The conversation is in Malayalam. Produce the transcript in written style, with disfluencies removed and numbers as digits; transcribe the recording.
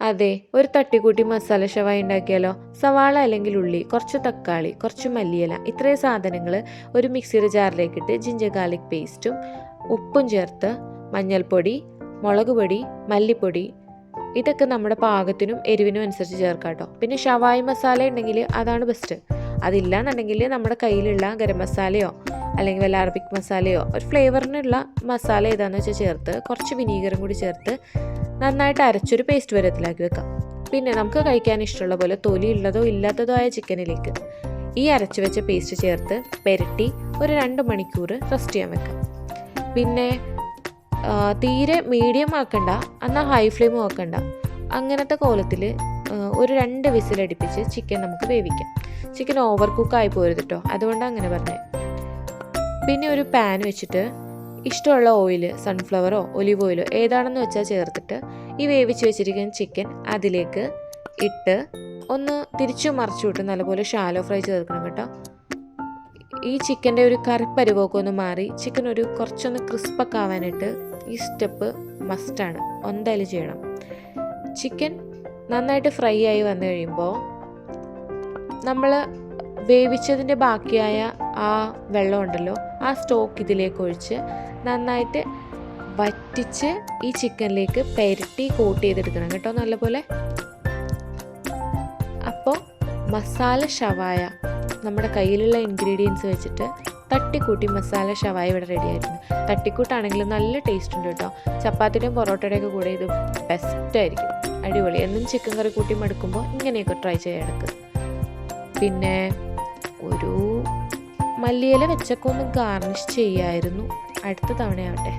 അതെ, ഒരു തട്ടിക്കൂട്ടി മസാല ഷവായി ഉണ്ടാക്കിയാലോ? സവാള അല്ലെങ്കിൽ ഉള്ളി, കുറച്ച് തക്കാളി, കുറച്ച് മല്ലിയില, ഇത്രയും സാധനങ്ങൾ ഒരു മിക്സിയുടെ ജാറിലേക്കിട്ട് ജിഞ്ചർ ഗാർലിക് പേസ്റ്റും ഉപ്പും ചേർത്ത് മഞ്ഞൾപ്പൊടി, മുളക് പൊടി, മല്ലിപ്പൊടി ഇതൊക്കെ നമ്മുടെ പാകത്തിനും എരിവിനും അനുസരിച്ച് ചേർക്കാം കേട്ടോ. പിന്നെ ഷവായി മസാല ഉണ്ടെങ്കിൽ അതാണ് ബെസ്റ്റ്. അതില്ലാന്നുണ്ടെങ്കിൽ നമ്മുടെ കയ്യിലുള്ള ഗരം മസാലയോ അല്ലെങ്കിൽ വല്ല അറബിക് മസാലയോ ഒരു ഫ്ലേവറിനുള്ള മസാല ഏതാണെന്ന് വെച്ചാൽ ചേർത്ത് കുറച്ച് വിനീഗറും കൂടി ചേർത്ത് നന്നായിട്ട് അരച്ചൊരു പേസ്റ്റ് വരത്തിലാക്കി വെക്കാം. പിന്നെ നമുക്ക് കഴിക്കാൻ ഇഷ്ടമുള്ള പോലെ തൊലി ഉള്ളതോ ഇല്ലാത്തതോ ആയ ചിക്കനിലേക്ക് ഈ അരച്ചു വെച്ച പേസ്റ്റ് ചേർത്ത് പെരട്ടി ഒരു 2 മണിക്കൂർ റെസ്റ്റ് ചെയ്യാൻ വെക്കാം. പിന്നെ തീരെ മീഡിയം ആക്കണ്ട, എന്നാൽ ഹൈ ഫ്ലെയിമും ആക്കണ്ട. അങ്ങനത്തെ കോലത്തിൽ ഒരു 2 വിസിലടിപ്പിച്ച് ചിക്കൻ നമുക്ക് വേവിക്കാം. ചിക്കൻ ഓവർ കുക്കായി പോരുത് കേട്ടോ, അതുകൊണ്ടാണ് അങ്ങനെ പറഞ്ഞത്. പിന്നെ ഒരു പാൻ വെച്ചിട്ട് ഇഷ്ടമുള്ള ഓയിൽ, സൺഫ്ലവറോ ഒലിവ് ഓയിലോ ഏതാണെന്ന് വെച്ചാൽ ചേർത്തിട്ട് ഈ വേവിച്ച് വെച്ചിരിക്കുന്ന ചിക്കൻ അതിലേക്ക് ഇട്ട് ഒന്ന് തിരിച്ചു മറിച്ചു വിട്ട് നല്ലപോലെ ഷാലോ ഫ്രൈ ചേർക്കണം കേട്ടോ. ഈ ചിക്കൻ്റെ ഒരു കറിപ്പരുവൊക്കെ ഒന്ന് മാറി ചിക്കൻ ഒരു കുറച്ചൊന്ന് ക്രിസ്പൊക്കെ ആവാനായിട്ട് ഈ സ്റ്റെപ്പ് മസ്റ്റാണ്, എന്തായാലും ചെയ്യണം. ചിക്കൻ നന്നായിട്ട് ഫ്രൈ ആയി വന്നു കഴിയുമ്പോൾ നമ്മൾ വേവിച്ചതിൻ്റെ ബാക്കിയായ ആ വെള്ളം ഉണ്ടല്ലോ, ആ സ്റ്റോക്ക് ഇതിലേക്ക് ഒഴിച്ച് നന്നായിട്ട് വറ്റിച്ച് ഈ ചിക്കനിലേക്ക് പെരട്ടി കോട്ട് ചെയ്തെടുക്കണം കേട്ടോ നല്ലപോലെ. അപ്പോൾ മസാല ഷവായ നമ്മുടെ കയ്യിലുള്ള ഇൻഗ്രീഡിയൻസ് വെച്ചിട്ട് തട്ടിക്കൂട്ടി മസാല ഷവായ ഇവിടെ റെഡി ആയിട്ടുണ്ട്. തട്ടിക്കൂട്ടാണെങ്കിലും നല്ല ടേസ്റ്റ് ഉണ്ട് കേട്ടോ. ചപ്പാത്തിയുടെയും പൊറോട്ടയുടെയൊക്കെ കൂടെ ഇത് ബെസ്റ്റായിരിക്കും, അടിപൊളി. എന്നും ചിക്കൻ കറി കൂട്ടി മടുക്കുമ്പോൾ ഇങ്ങനെയൊക്കെ ട്രൈ ചെയ്യാൻ എടുക്കുക. പിന്നെ ഒരു മല്ലിയില വെച്ചൊക്കെ ഒന്ന് ഗാർണിഷ് ചെയ്യായിരുന്നു, അടുത്ത തവണയാവട്ടെ.